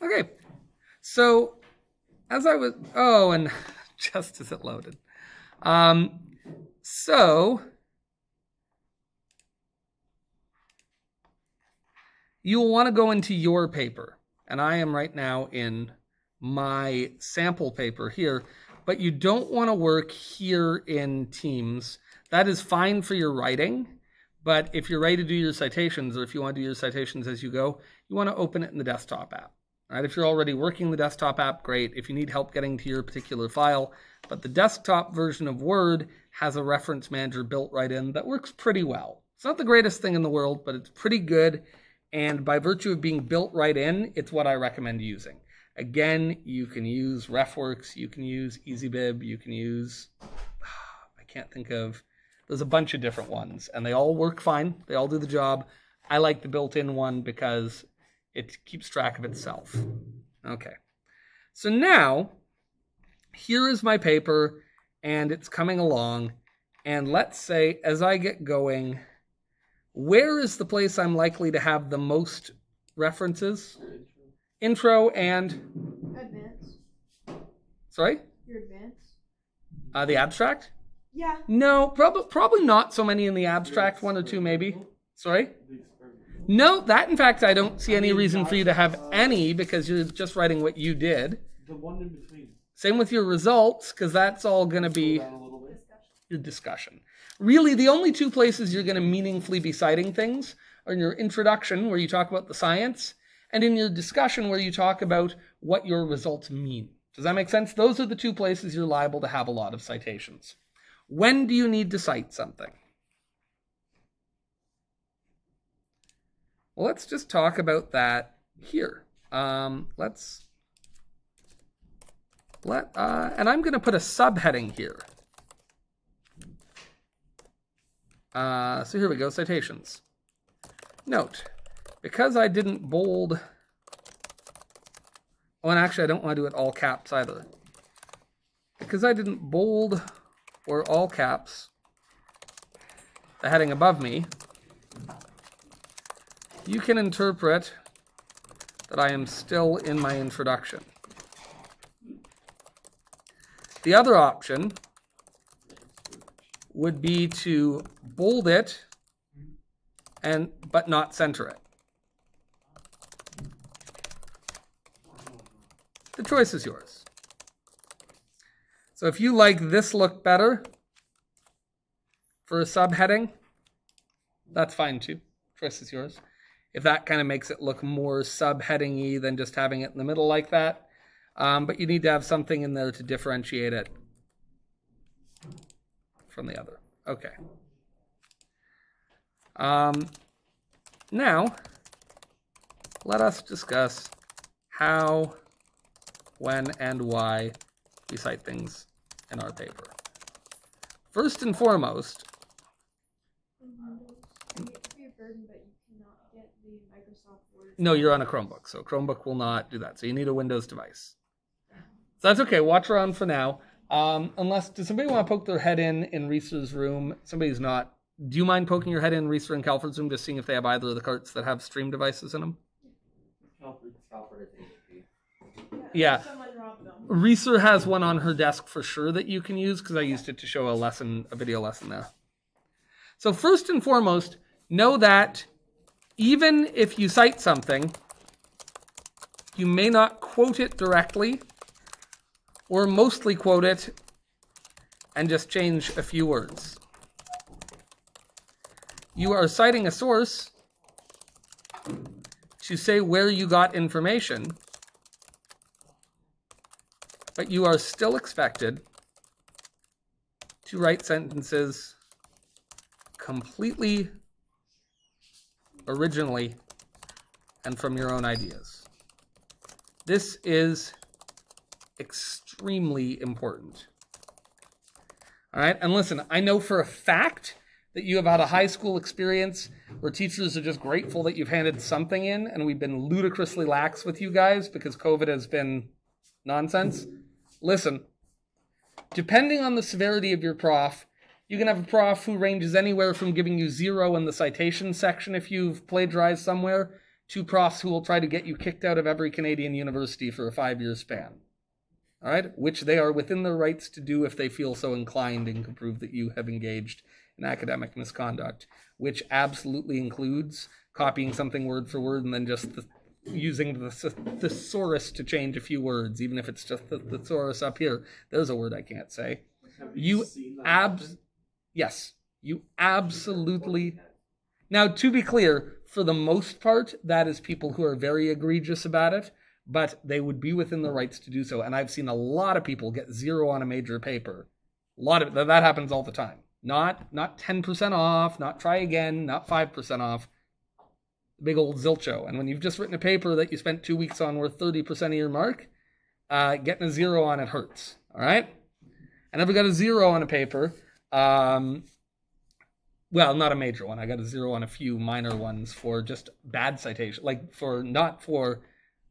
Okay, so as I was, and just as it loaded. So you'll want to go into your paper, and I am right now in my sample paper here, but you don't want to work here in Teams. That is fine for your writing, but if you're ready to do your citations, or if you want to do your citations as you go, you want to open it in the desktop app. All right, if you're already working the desktop app, great. If you need help getting to your particular file, but the desktop version of Word has a reference manager built right in that works pretty well. It's not the greatest thing in the world, but it's pretty good. And by virtue of being built right in, it's what I recommend using. Again, you can use RefWorks, you can use EasyBib, you can use, I can't think of, there's a bunch of different ones, and they all work fine. They all do the job. I like the built-in one because it keeps track of itself. Okay, so now, here is my paper, and it's coming along, and let's say, as I get going, where is the place I'm likely to have the most references? Intro and... Advanced. Sorry? Your advanced. The abstract? Yeah. No, probably not so many in the abstract, one or two maybe. Sorry? No, that in fact I don't see any reason for you to have any because you're just writing what you did. The one in between. Same with your results, because that's all going to be your discussion. Really, the only two places you're going to meaningfully be citing things are in your introduction, where you talk about the science, and in your discussion, where you talk about what your results mean. Does that make sense? Those are the two places you're liable to have a lot of citations. When do you need to cite something? Well, let's just talk about that here. And I'm going to put a subheading here. So here we go, citations. Note, because I didn't bold, and actually I don't want to do it all caps either. Because I didn't bold or all caps the heading above me, you can interpret that I am still in my introduction. The other option would be to bold it but not center it. The choice is yours. So if you like this look better for a subheading, that's fine too. Choice is yours. If that kind of makes it look more subheading-y than just having it in the middle like that. But you need to have something in there to differentiate it from the other. Okay. Now, let us discuss how, when, and why we cite things in our paper. First and foremost, no, you're on a Chromebook, so Chromebook will not do that. So you need a Windows device. So that's okay. Watch around for now. Does somebody want to poke their head in Reese's room? Somebody's not. Do you mind poking your head in Reeser and Calford's room, just seeing if they have either of the carts that have stream devices in them? Calford is HP. Yeah. Someone robbed them. Reeser has one on her desk for sure that you can use, because I used it to show a video lesson there. So first and foremost, know that even if you cite something, you may not quote it directly, or mostly quote it and just change a few words. You are citing a source to say where you got information, but you are still expected to write sentences completely originally and from your own ideas. This is extremely important. All right, and listen, I know for a fact that you have had a high school experience where teachers are just grateful that you've handed something in, and we've been ludicrously lax with you guys because COVID has been nonsense. Listen, depending on the severity of your prof, you can have a prof who ranges anywhere from giving you 0 in the citation section if you've plagiarized somewhere to profs who will try to get you kicked out of every Canadian university for a 5-year span. All right, which they are within their rights to do if they feel so inclined and can prove that you have engaged in academic misconduct, which absolutely includes copying something word for word and then just using the thesaurus to change a few words, even if it's just the thesaurus up here. There's a word I can't say. Yes, you absolutely. Now, to be clear, for the most part, that is people who are very egregious about it, but they would be within their rights to do so. And I've seen a lot of people get 0 on a major paper. A lot of that happens all the time. Not 10% off, not try again, not 5% off. Big old zilcho. And when you've just written a paper that you spent 2 weeks on worth 30% of your mark, getting a 0 on it hurts. All right? I never got a 0 on a paper. Well, not a major one. I got a 0 on a few minor ones for just bad citation, like not for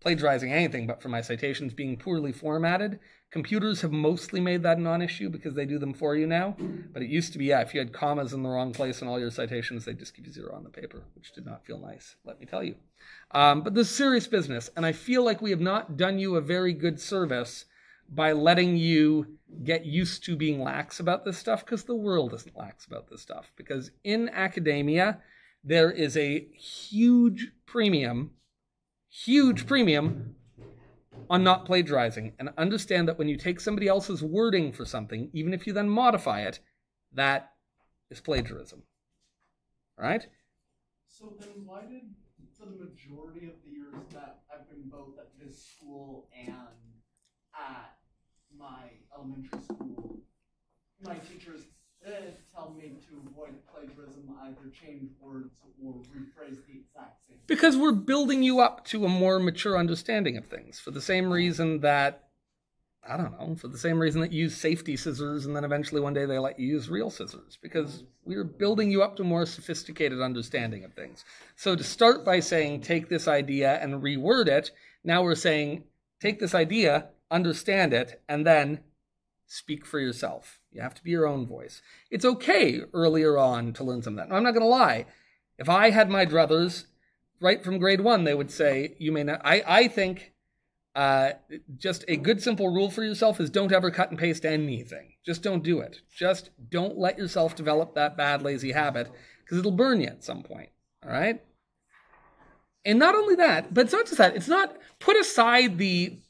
plagiarizing anything, but for my citations being poorly formatted. Computers have mostly made that a non-issue because they do them for you now. But it used to be, if you had commas in the wrong place in all your citations, they'd just give you 0 on the paper, which did not feel nice, let me tell you. But this is serious business, and I feel like we have not done you a very good service by letting you get used to being lax about this stuff, because the world isn't lax about this stuff. Because in academia, there is a huge premium on not plagiarizing. And understand that when you take somebody else's wording for something, even if you then modify it, that is plagiarism. All right? So then why did, for the majority of the years that I've been both at this school and at my elementary school, my teachers tell me to avoid plagiarism, either change words or rephrase the exact same thing? Because we're building you up to a more mature understanding of things, for the same reason that, for the same reason that you use safety scissors and then eventually one day they let you use real scissors, because we're building you up to a more sophisticated understanding of things. So to start by saying, take this idea and reword it, now we're saying, take this idea, understand it, and then speak for yourself. You have to be your own voice. It's okay earlier on to learn some of that. I'm not going to lie. If I had my druthers, right from grade 1, they would say, you may not. I think just a good simple rule for yourself is don't ever cut and paste anything. Just don't do it. Just don't let yourself develop that bad, lazy habit, because it'll burn you at some point. All right? And not only that, but it's not just that. It's not, put aside the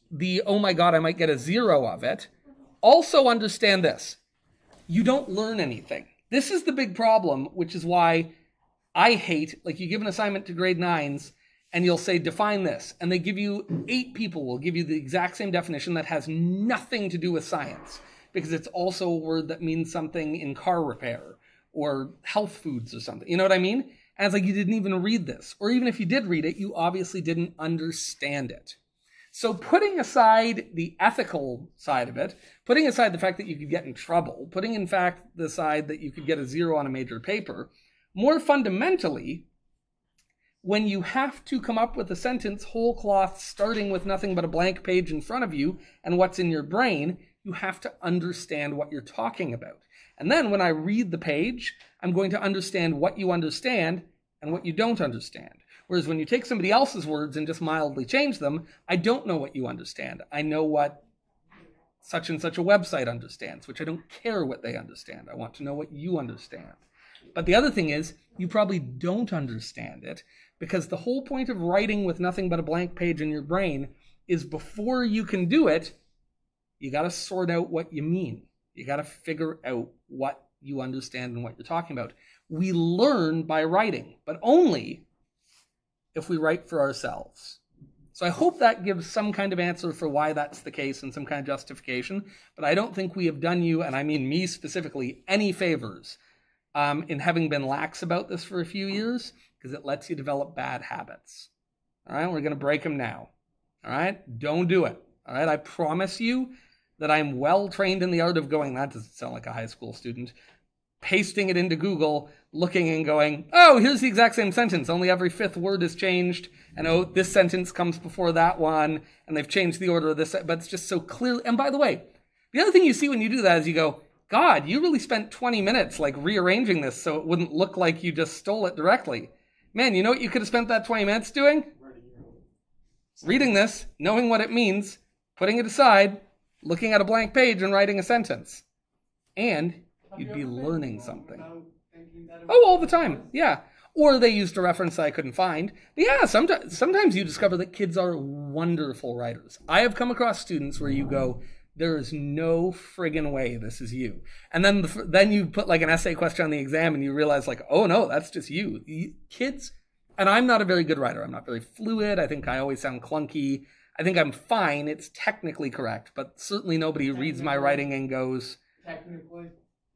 oh my God, I might get a 0 of it. Also understand this. You don't learn anything. This is the big problem, which is why I hate, you give an assignment to grade 9s and you'll say, define this. And they give you 8 people will give you the exact same definition that has nothing to do with science, because it's also a word that means something in car repair or health foods or something. You know what I mean? And it's like, you didn't even read this. Or even if you did read it, you obviously didn't understand it. So putting aside the ethical side of it, putting aside the fact that you could get in trouble, putting in fact the side that you could get a 0 on a major paper, more fundamentally, when you have to come up with a sentence whole cloth starting with nothing but a blank page in front of you and what's in your brain, you have to understand what you're talking about. And then when I read the page, I'm going to understand what you understand and what you don't understand. Whereas when you take somebody else's words and just mildly change them, I don't know what you understand. I know what such and such a website understands, which I don't care what they understand. I want to know what you understand. But the other thing is, you probably don't understand it, because the whole point of writing with nothing but a blank page in your brain is before you can do it, you got to sort out what you mean. You got to figure out what you understand and what you're talking about. We learn by writing, but only if we write for ourselves. So I hope that gives some kind of answer for why that's the case and some kind of justification, but I don't think we have done you, and I mean me specifically, any favors in having been lax about this for a few years, because it lets you develop bad habits. All right, we're going to break them now. All right, don't do it. All right, I promise you that I'm well trained in the art of going, that doesn't sound like a high school student, pasting it into Google, looking and going, oh, here's the exact same sentence, only every 5th word is changed, and oh, this sentence comes before that one, and they've changed the order of this, but it's just so clear. And by the way, the other thing you see when you do that is you go, God, you really spent 20 minutes rearranging this so it wouldn't look like you just stole it directly. Man, you know what you could have spent that 20 minutes doing? reading this, knowing what it means, putting it aside, looking at a blank page and writing a sentence. And you'd be learning something. Oh, all the time. Yeah. Or they used a reference that I couldn't find. But yeah, sometimes you discover that kids are wonderful writers. I have come across students where you go, there is no friggin' way this is you. And then you put like an essay question on the exam and you realize like, oh no, that's just you. Kids, and I'm not a very good writer. I'm not very fluid. I think I always sound clunky. I think I'm fine. It's technically correct, but certainly nobody reads my writing and goes, Technically?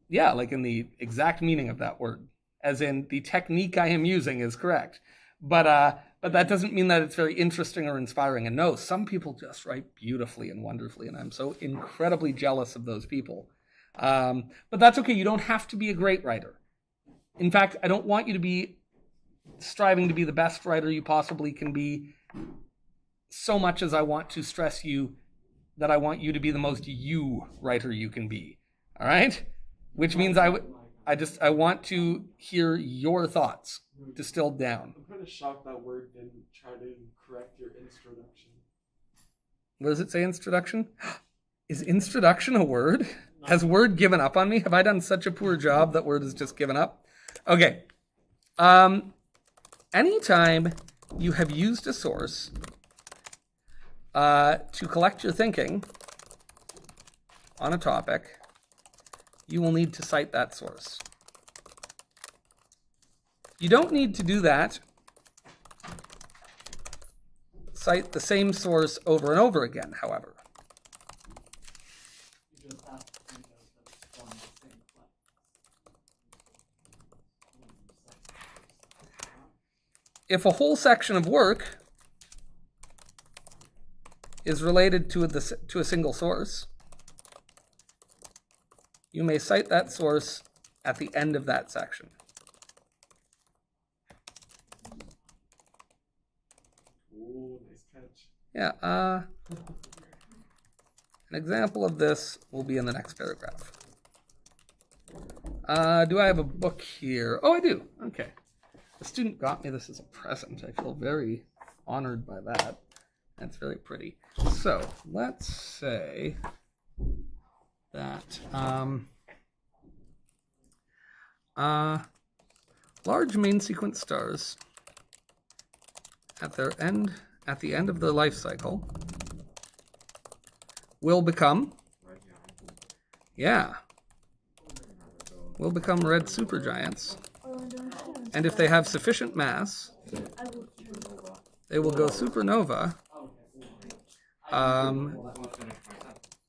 yeah, like in the exact meaning of that word. As in, the technique I am using is correct. But that doesn't mean that it's very interesting or inspiring. And no, some people just write beautifully and wonderfully, and I'm so incredibly jealous of those people. But that's okay. You don't have to be a great writer. In fact, I don't want you to be striving to be the best writer you possibly can be so much as I want to stress you that I want you to be the most you writer you can be. All right? Which means I want to hear your thoughts distilled down. I'm kind of shocked that word didn't try to correct your introduction. What does it say, introduction? Is introduction a word? Has Word given up on me? Have I done such a poor job that Word has just given up? Okay. Anytime you have used a source to collect your thinking on a topic, you will need to cite that source. You don't need to do that. Cite the same source over and over again, however. You just have to think of this from the same place. If a whole section of work is related to a single source, you may cite that source at the end of that section. Ooh, nice catch. Yeah, an example of this will be in the next paragraph. Do I have a book here? Oh, I do. Okay. The student got me this as a present. I feel very honored by that. That's very pretty. So let's say that large main sequence stars at the end of their life cycle will become red supergiants, and if they have sufficient mass, they will go supernova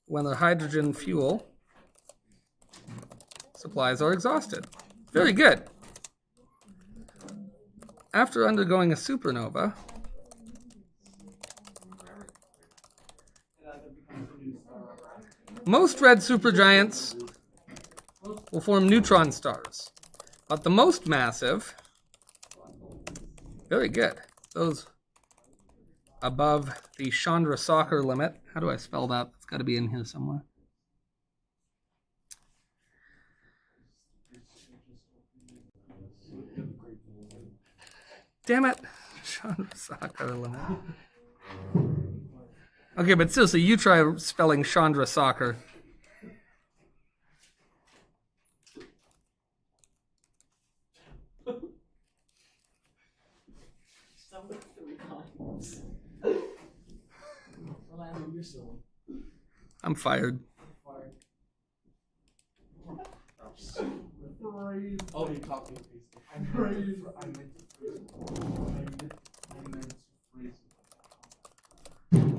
when their hydrogen fuel supplies are exhausted. Very good. After undergoing a supernova, most red supergiants will form neutron stars, but the most massive, very good, those above the Chandrasekhar limit. How do I spell that? It's got to be in here somewhere. Damn it. Chandrasekhar limit. Okay, but seriously, you try spelling Chandrasekhar. I'm fired. Oh, you copied and pasted. I meant to phrase it.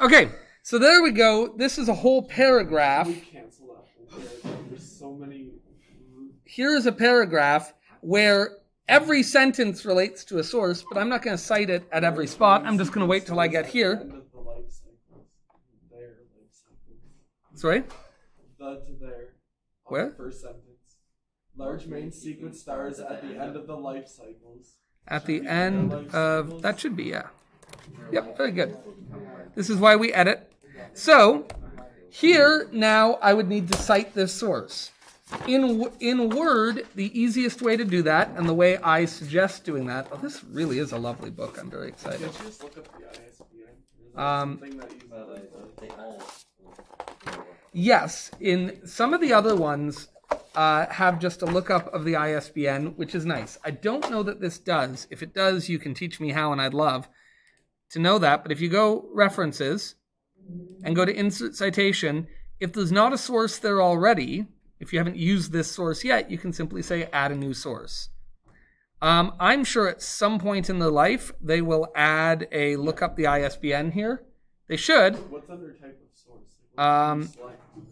Okay, so there we go. This is a whole paragraph. We cancel that whole paragraph. There's so many. Here is a paragraph where every sentence relates to a source, but I'm not going to cite it at every spot. I'm just going to wait till I get here. End of the life cycles. Their life cycles. Sorry? The to there. On Where? The first sentence. Large main sequence stars at the end of the life cycles. At the end of... That should be, yeah. Yep, very good. This is why we edit. So, here, now, I would need to cite this source. In Word, the easiest way to do that, and the way I suggest doing that, oh, this really is a lovely book. I'm very excited. Can't you just look up the ISBN? Is that Um, something that you They all. Yes, in some of the other ones have just a lookup of the ISBN, which is nice. I don't know that this does. If it does, you can teach me how, and I'd love to know that. But if you go References and go to Insert Citation, if there's not a source there already, if you haven't used this source yet, you can simply say Add a new source. I'm sure at some point in their life, they will add a look up the ISBN here. They should. What's under type of source?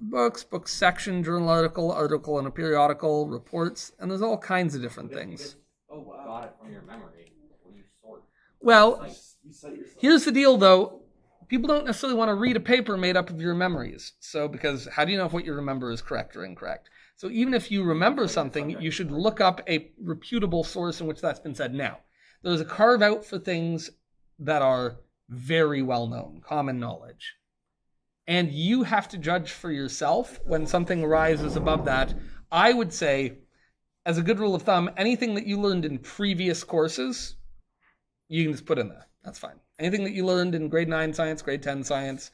Books, book section, journal article in a periodical, reports, and there's all kinds of different things. Oh wow. Got it from your memory. What do you sort? Well, You cite yourself. here's the deal though. People don't necessarily want to read a paper made up of your memories. So, because how do you know if what you remember is correct or incorrect? So even if you remember something, you should look up a reputable source in which that's been said. Now, there's a carve out for things that are very well known, common knowledge. And you have to judge for yourself when something rises above that. I would say, as a good rule of thumb, anything that you learned in previous courses, you can just put in there. That's fine. Anything that you learned in grade 9 science, grade 10 science,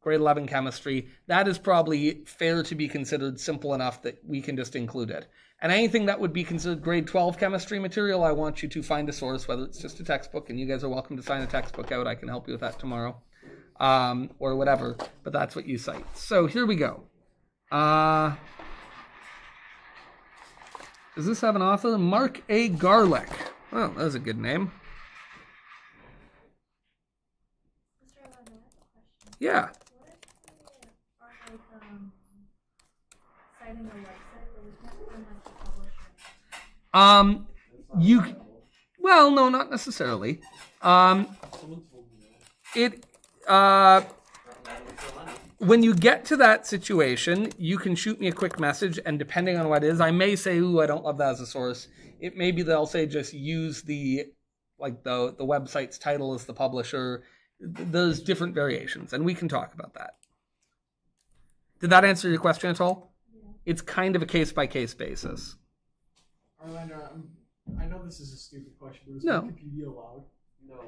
grade 11 chemistry, that is probably fair to be considered simple enough that we can just include it. And anything that would be considered grade 12 chemistry material, I want you to find a source, whether it's just a textbook, and you guys are welcome to sign a textbook out. I can help you with that tomorrow. Or whatever, but that's what you cite. So here we go. Does this have an author? Mark A. Garlick. Oh, that was a good name. Mr. Orlando, I have a question. Yeah. What if we are citing a website but we can't find like the publisher? Well, no, not necessarily. Someone told me that. When you get to that situation, you can shoot me a quick message, and depending on what it is, I may say, ooh, I don't love that as a source. It may be that I'll say just use the website's title as the publisher. There's different variations, and we can talk about that. Did that answer your question at all? Yeah. It's kind of a case-by-case basis. Orlando, I know this is a stupid question, but is No. Wikipedia allowed? No.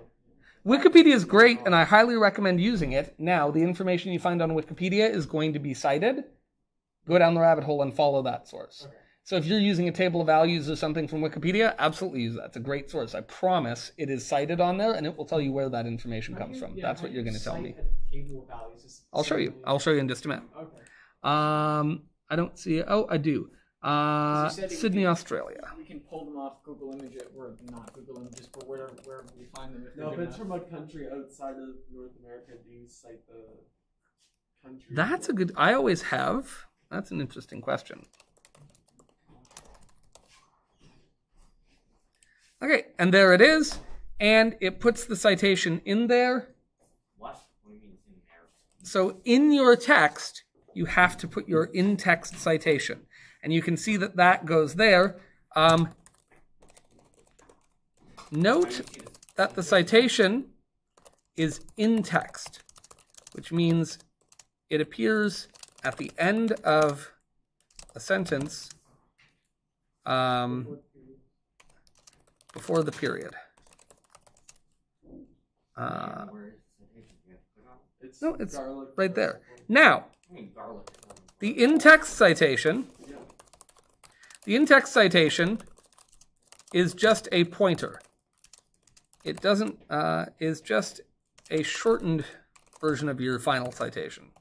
Wikipedia is great, and I highly recommend using it. Now, the information you find on Wikipedia is going to be cited. Go down the rabbit hole and follow that source. Okay. So if you're using a table of values or something from Wikipedia, absolutely use that. It's a great source. I promise it is cited on there, and it will tell you where that information comes from. That's what you're going to tell me. Table of values is I'll show you. I'll show you in just a minute. Okay. I don't see it. Oh, I do. You said it would Sydney, be- Australia. We can pull them off Google Images, or not Google Images, but wherever we find them. If No, they're if it's gonna- from a country outside of North America, do you cite the country? That's a good. I always have. That's an interesting question. Okay, and there it is, and it puts the citation in there. What? What do you mean it's in there? So in your text, you have to put your in-text citation, and you can see that that goes there. Note that the citation is in text, which means it appears at the end of a sentence before the period. Where is the citation? You have to click on it? It's No, it's garlic right there. vegetable. Now, I mean garlic. the in-text citation, Yeah. the in-text citation is just a pointer. It doesn't is just a shortened version of your final citation.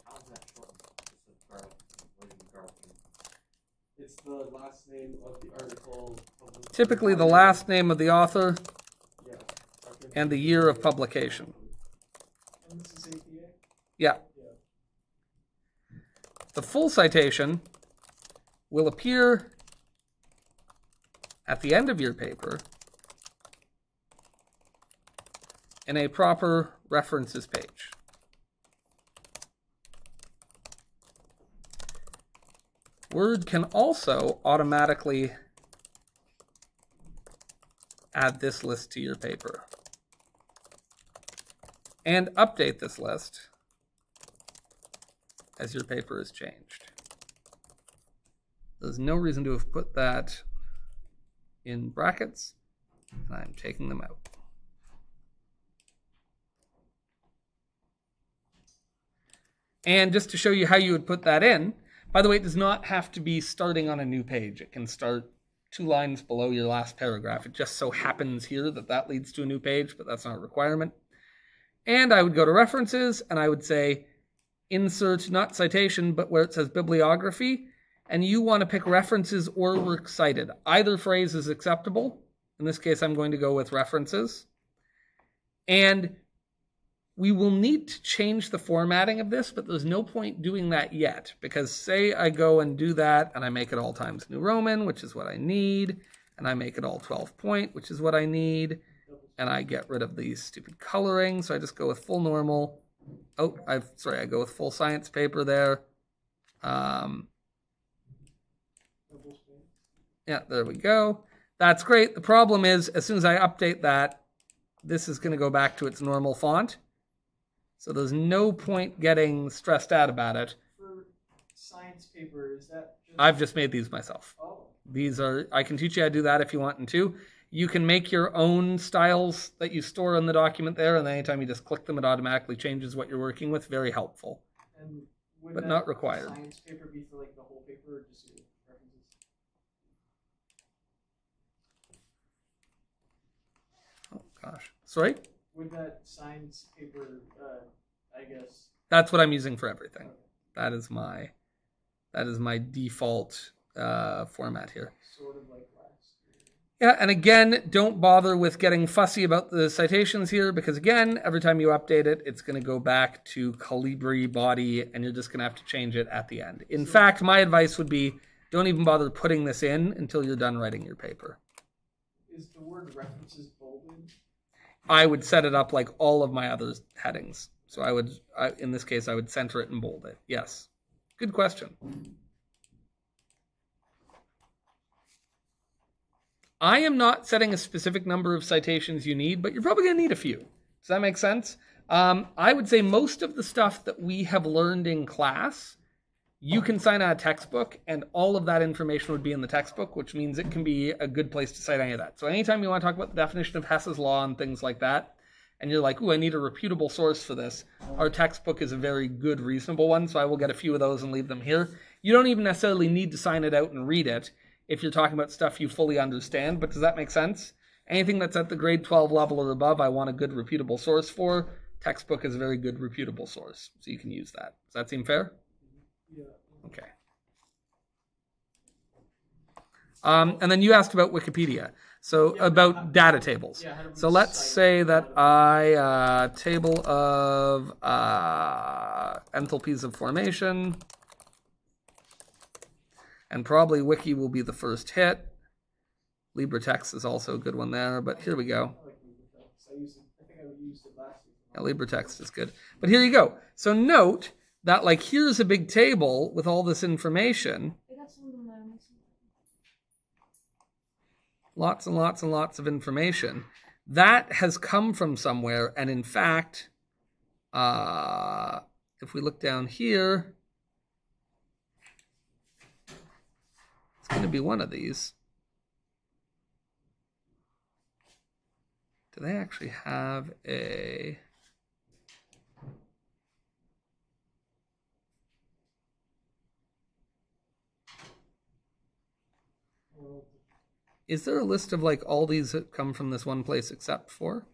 How is that shortened? This is garlic. What is garlic mean? It's the last name of the article. published. Typically the last name of the author Yeah. Okay. and the year of publication. And this is APA? Yeah. Yeah. The full citation will appear at the end of your paper in a proper references page. Word can also automatically add this list to your paper and update this list as your paper is changed. There's no reason to have put that in brackets, and I'm taking them out. And just to show you how you would put that in, by the way, it does not have to be starting on a new page. It can start 2 lines below your last paragraph. It just so happens here that that leads to a new page, but that's not a requirement. And I would go to references, and I would say insert, not citation, but where it says bibliography, and you want to pick references or works cited. Either phrase is acceptable. In this case, I'm going to go with references. And we will need to change the formatting of this, but there's no point doing that yet, because say I go and do that, and I make it all Times New Roman, which is what I need, and I make it all 12 point, which is what I need, and I get rid of these stupid coloring, so I just go with full normal. Oh, I go with full science paper there. Yeah, there we go. That's great. The problem is, as soon as I update that, this is going to go back to its normal font. So there's no point getting stressed out about it. For science paper, is that just... I've just made these myself. Oh. These are, I can teach you how to do that if you want to. You can make your own styles that you store in the document there, and anytime you just click them, it automatically changes what you're working with. Very helpful. And would but that not required. Science paper be for like the whole paper, or just your references? Oh gosh, sorry. Would that science paper, I guess? That's what I'm using for everything. That is my default format here. Sort of like last year. Yeah, and again, don't bother with getting fussy about the citations here, because again, every time you update it, it's going to go back to Calibri body, and you're just going to have to change it at the end. In fact, my advice would be, don't even bother putting this in until you're done writing your paper. Is the word references bolded? I would set it up like all of my other headings. So in this case, I would center it and bold it. Yes. Good question. I am not setting a specific number of citations you need, but you're probably going to need a few. Does that make sense? I would say most of the stuff that we have learned in class, you can cite out a textbook, and all of that information would be in the textbook, which means it can be a good place to cite any of that. So anytime you want to talk about the definition of Hess's law and things like that, and you're like, ooh, I need a reputable source for this, our textbook is a very good, reasonable one, so I will get a few of those and leave them here. You don't even necessarily need to sign it out and read it if you're talking about stuff you fully understand, but does that make sense? Anything that's at the grade 12 level or above, I want a good, reputable source for. Textbook is a very good, reputable source, so you can use that. Does that seem fair? Yeah. Okay. And then you asked about Wikipedia. So about data tables. Yeah, so let's say that I table of enthalpies of formation, and probably Wiki will be the first hit. LibreText is also a good one there, but here we go. I like LibreText. I think I used it last week. Yeah, LibreText is good. But here you go. So note that, like, here's a big table with all this information. Lots and lots and lots of information. That has come from somewhere, and in fact, if we look down here, it's going to be one of these. Do they actually have a... Is there a list of like all these that come from this one place except for?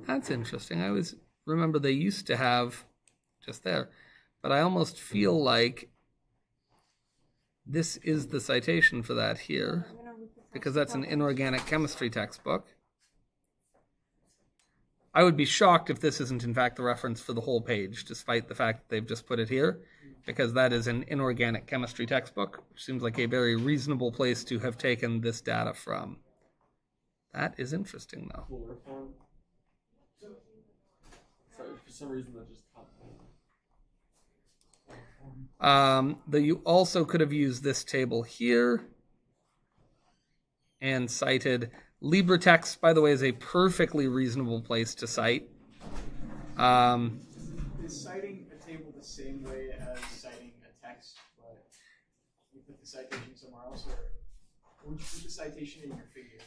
That's interesting. I always remember they used to have just there, but I almost feel like this is the citation for that here, because that's an inorganic chemistry textbook. I would be shocked if this isn't in fact the reference for the whole page, despite the fact that they've just put it here, because that is an inorganic chemistry textbook, which seems like a very reasonable place to have taken this data from. That is interesting, though. Cooler form. Sorry, for some reason that just caught me. You also could have used this table here. and cited. LibreText, by the way, is a perfectly reasonable place to cite. Is citing a table the same way as citing a text, but you put the citation somewhere else, or would you put the citation in your figure?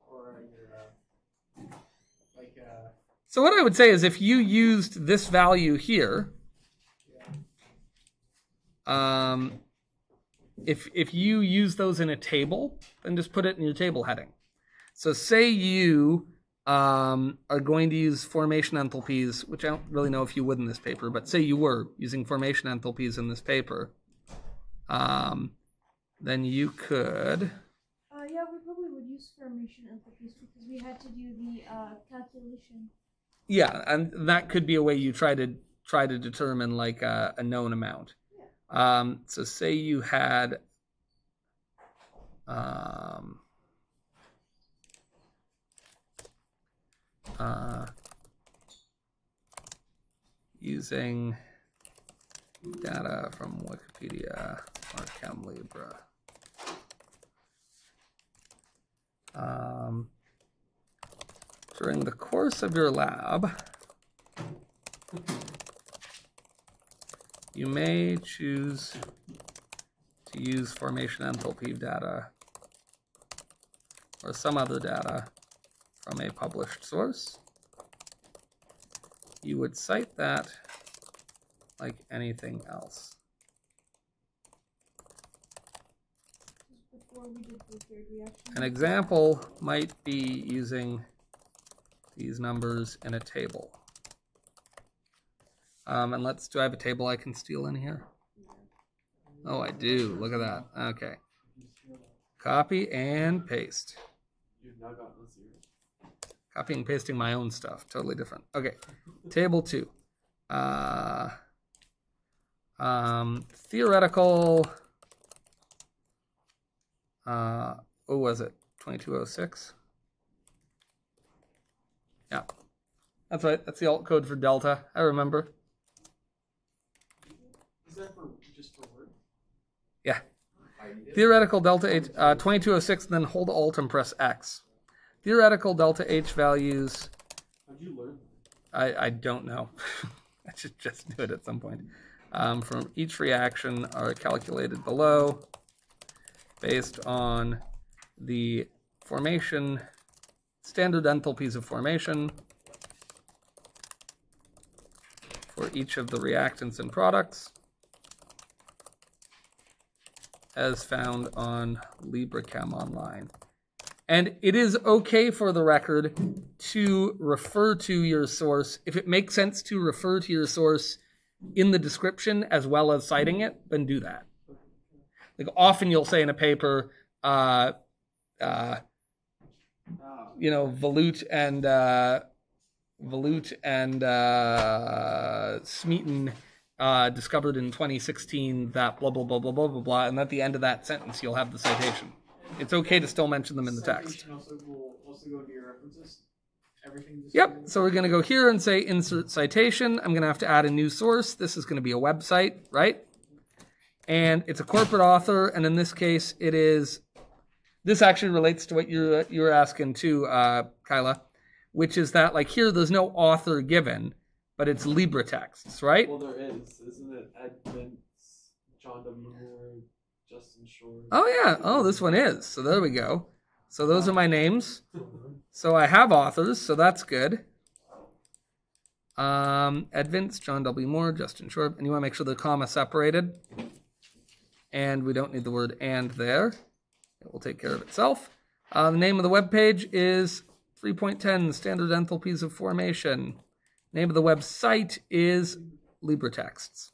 Or your, So what I would say is if you used this value here, if you use those in a table, then just put it in your table heading. So say you are going to use formation enthalpies, which I don't really know if you would in this paper, but say you were using formation enthalpies in this paper, then you could... Yeah, we probably would use formation enthalpies because we had to do the calculation. Yeah, and that could be a way you try to determine like a known amount. Yeah. So say you had using data from Wikipedia or ChemLibra. During the course of your lab, you may choose to use formation enthalpy data or some other data from a published source. You would cite that like anything else. Before we did the third reaction. An example might be using these numbers in a table. And do I have a table I can steal in here? Oh, I do. Look at that. Okay. Copy and paste. You've now gotten a 0. Copying and pasting my own stuff. Totally different. Okay. Table 2. Theoretical. What was it? 2206? Yeah. That's right. That's the alt code for delta. I remember. is that just for Word? Yeah. Theoretical delta H, 2206, then hold alt and press X. Theoretical delta H values. How'd you learn? I don't know. I should just do it at some point. From each reaction are calculated below based on the formation, standard enthalpies of formation for each of the reactants and products as found on LibreChem Online. And it is okay for the record to refer to your source. If it makes sense to refer to your source in the description as well as citing it, then do that. Like often you'll say in a paper, Velut and Smeaton discovered in 2016 that blah, blah, blah, blah, blah, blah, blah, and at the end of that sentence, you'll have the citation. It's okay to still mention them in the text. Citation will also go to your references? Everything Yep, so we're going to go here and say insert citation. I'm going to have to add a new source. This is going to be a website, right? And it's a corporate author, and in this case, it is... This actually relates to what you're asking too, Kyla, which is that like here, there's no author given, but it's LibreTexts, right? Well, there is. Isn't it Ed Vince, John W. Moore, Justin Short? Oh, yeah. Oh, this one is. So there we go. So those are my names. So I have authors, so that's good. Ed Vince, John W. Moore, Justin Short. And you want to make sure the comma separated. And we don't need the word and there. It will take care of itself. The name of the web page is 3.10 Standard Enthalpies of Formation. Name of the website is LibreTexts.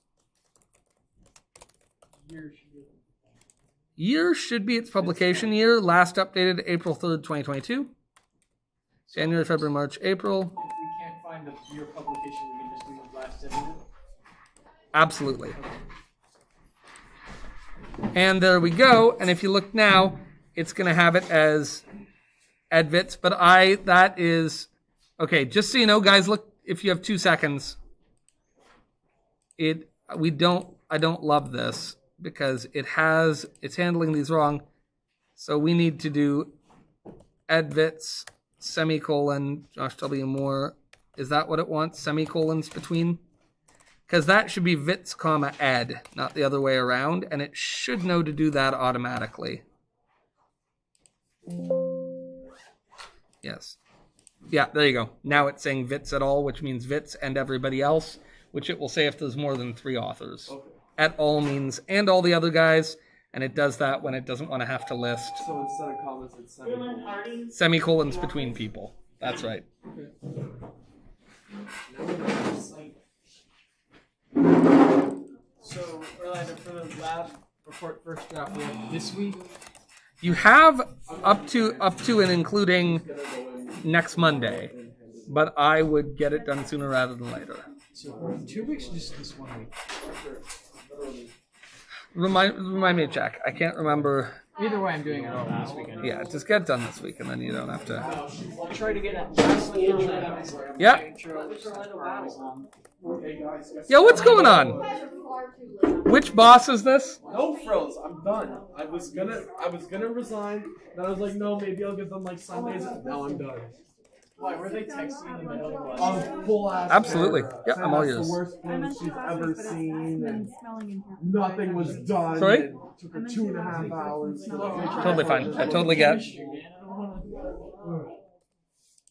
Year should be its publication year. Last updated April 3rd, 2022. January, February, March, April. If we can't find your publication, we can just do the last edited? Absolutely. And there we go. And if you look now, it's going to have it as Edvits. But that is, okay, just so you know, guys, look, if you have 2 seconds, I don't love this because it's handling these wrong. So we need to do Ed Vitz, semicolon, Josh W. Moore. Is that what it wants? Semicolons between? Because that should be Vitz, comma, Ed, not the other way around. And it should know to do that automatically. Yes. Yeah, there you go. Now it's saying Vitz et al., which means Vitz and everybody else, which it will say if there's more than 3 authors. Okay. Et al. Means and all the other guys, and it does that when it doesn't want to have to list So instead of commas, it's semicolons. semicolons between people. That's right. So, Orlando, for the lab report first draft, we have this week. You have up to and including next Monday, but I would get it done sooner rather than later. So 2 weeks or just this 1 week? Remind me to check. I can't remember. Either way, I'm doing it all this weekend. Yeah, just get it done this week, and then you don't have to. I'll try to get it just like the Yep. Yeah, what's going on? Which boss is this? No frills. I'm done. I was gonna resign. Then I was like, no, maybe I'll give them like Sundays. Now I'm done. Why, were they texting in the middle of the On full ass. Absolutely. paragraph. Yep, I'm all That's yours. the worst post she's ever seen. And nothing was done. Sorry? It took her 2.5 hours. Totally fine. I totally get.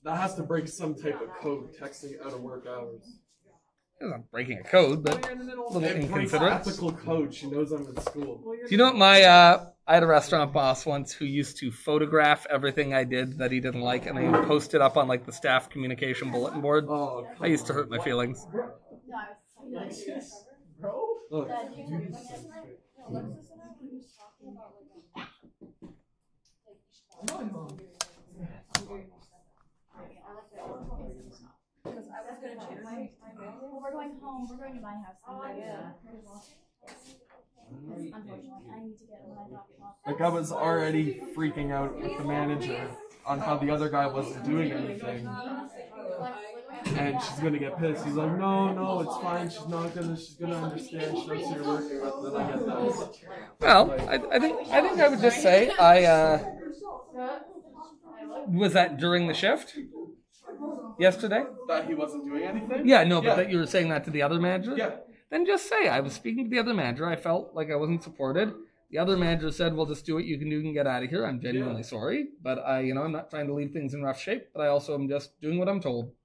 That has to break some type of code. Texting out of work hours. I'm not breaking a code, but a little It breaks inconsiderate. ethical code. She knows I'm in school. Do you know what my I had a restaurant boss once who used to photograph everything I did that he didn't like, and then he'd post it up on like the staff communication bulletin board. Oh, I used to hurt my feelings. look. We're going home. We're going to my house. Unfortunately, I need to get my laptop. Like I was already freaking out with the manager on how the other guy wasn't doing anything. And she's gonna get pissed. He's like, no, it's fine. She's gonna understand. She knows who you're working with. Then I get that. Well, I think I would just say was that during the shift yesterday? That he wasn't doing anything? Yeah, no, but Yeah. that you were saying that to the other manager? Yeah. Then just say I was speaking to the other manager. I felt like I wasn't supported. The other manager said, "Well, just do what you can do and get out of here." I'm genuinely sorry, but I'm not trying to leave things in rough shape. But I also am just doing what I'm told.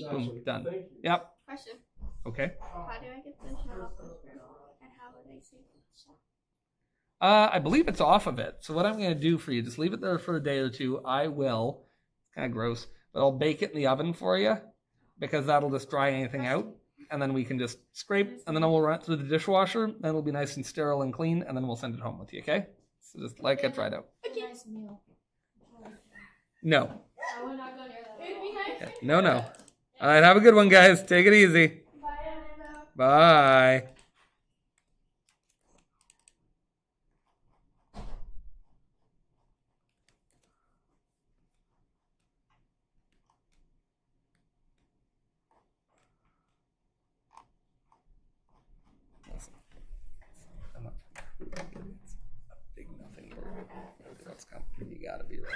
Boom, done. Thank you. Yep. Question. Okay. How do I get the shut off? And how would I save the shut? I believe it's off of it. So what I'm going to do for you, just leave it there for a day or two. I will. It's kind of gross, but I'll bake it in the oven for you because that'll just dry anything out. And then we can just scrape, and then we'll run it through the dishwasher. Then it'll be nice and sterile and clean, and then we'll send it home with you, okay? So just let it get dried out. Nice meal. No. I would not go near that. It'd be nice. Yeah, no. All right, have a good one, guys. Take it easy. Bye, Amanda. Bye. Listen, I'm not it's a big nothing burger. That's kind of, you gotta be right.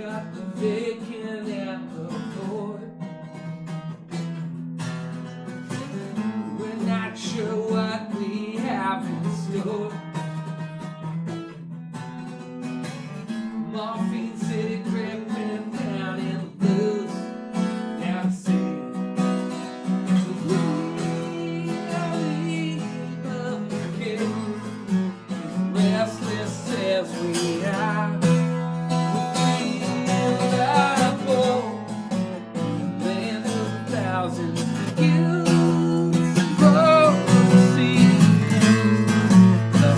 got the vacant and the void. We're not sure what we have in store. Morphine City dripping down in the blues. Down the city. Restless as we are, land of 1,000 views. Oh, see the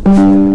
Yeah,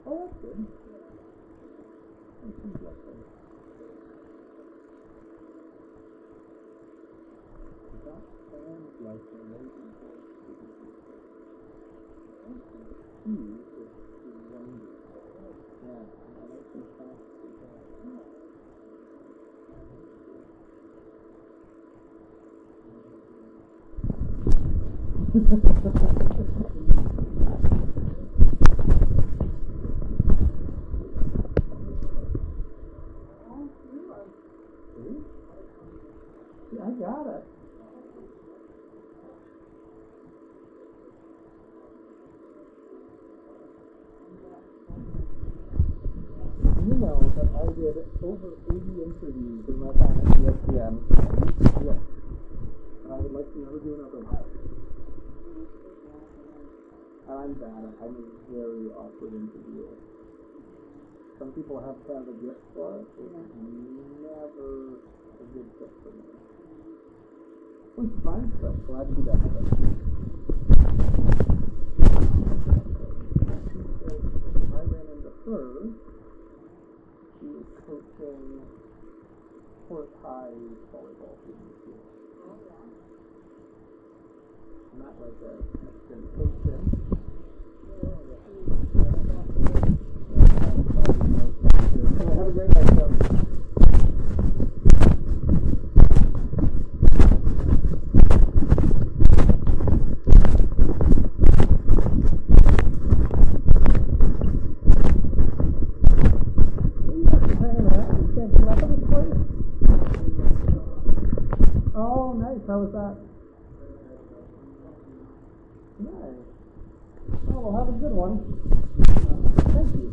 oh, that's good. That sounds like a waiting for is wonderful. Yeah, I like some fast I got it. You know that I did over 80 interviews in my time at ESPN. Yes. And I would like to never do another one. And I'm bad. I'm a very awkward interviewer. Some people have kind of a gift for it. It's never a good fit for me. It was fun, but glad to be done with it. I ran into her. She was coaching Fort High volleyball team here. Not like a next-gen coaching. Have a great night, Joe. Oh, nice. How was that? Nice. Oh, well, have a good one. Thank you.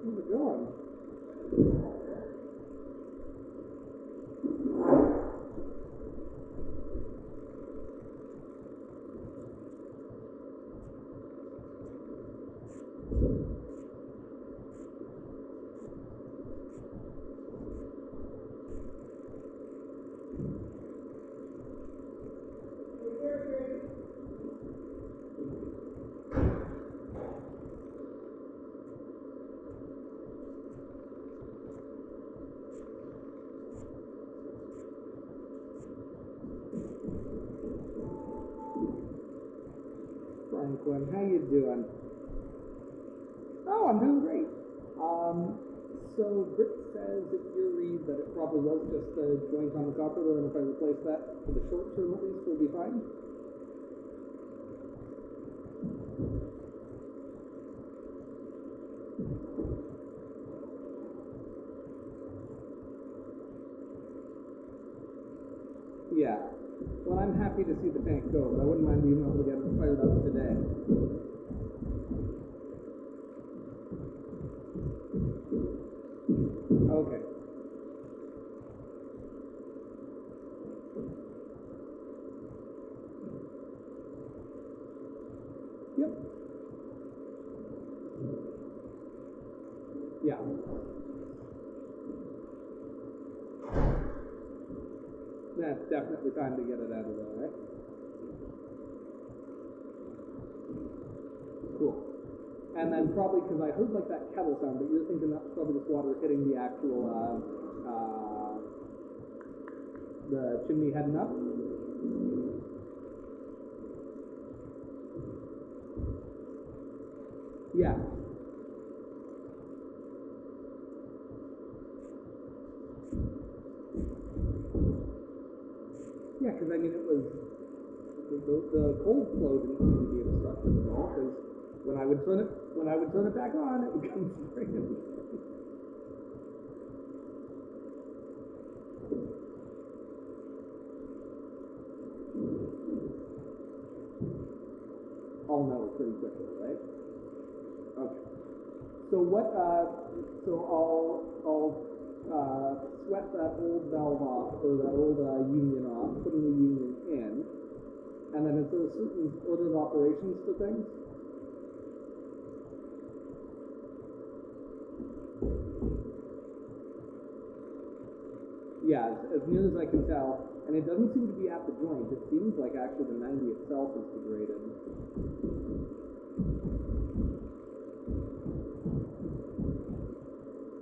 How's it going? Franklin, how you doing? Oh, I'm doing great. So Britt says if you read that it probably was just a joint on the top row, and if I replace that for the short term at least, we'll be fine. Yeah. Well, I'm happy to see the tank go, but I wouldn't mind being able to get it fired up today. Okay. Yep. Yeah. That's definitely time to get it out of there, right? Cool. And then probably, because I heard like that kettle sound, but you're thinking that's probably just water hitting the actual, the chimney heading up? Yeah. Yeah, because I mean it was, the cold flow didn't seem to be obstructed at all, because when I would turn it back on, it would come spraying. I'll know pretty quickly, right? Okay. So what? So I'll sweat that old valve off, or that old union off, put a new union in, and then is there a certain order of operations for things? Yeah, as near as I can tell, and it doesn't seem to be at the joint. It seems like actually the 90 itself is degraded.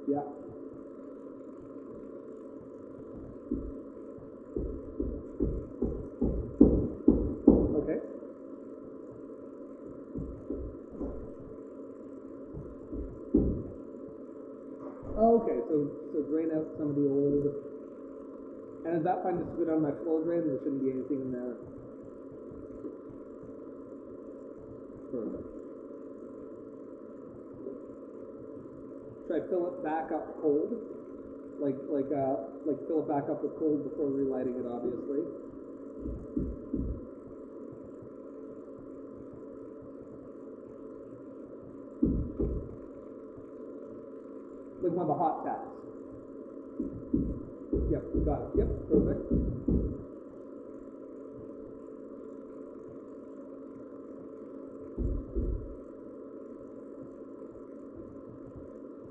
Yeah. Okay. Okay, so drain out some of the old. And is that fine just to go down my floor drain? There shouldn't be anything in there. Perfect. Should I fill it back up cold? Like fill it back up with cold before relighting it, obviously. Like one of the hot taps. Yep, got it. Yep, perfect.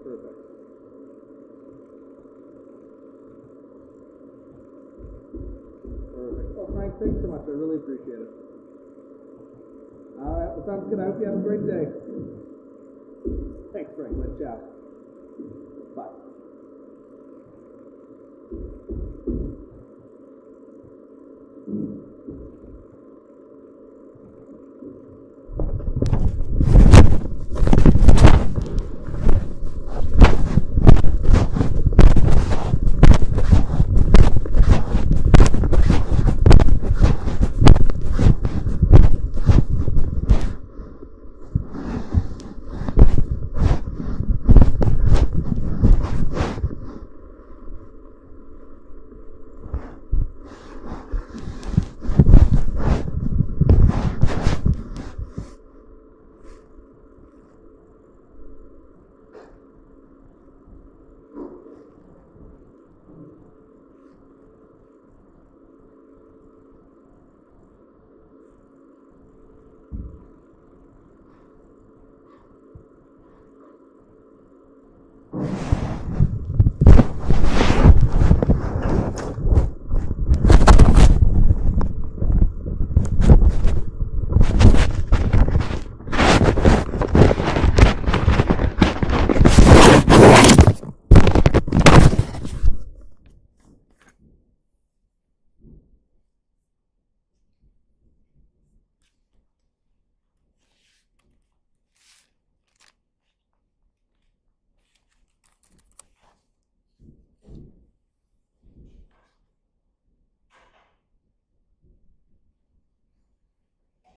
Perfect. Perfect. Well, Frank, thanks so much. I really appreciate it. All right, well, sounds good. I hope you have a great day. Thanks, Frank. Let's chat. Bye.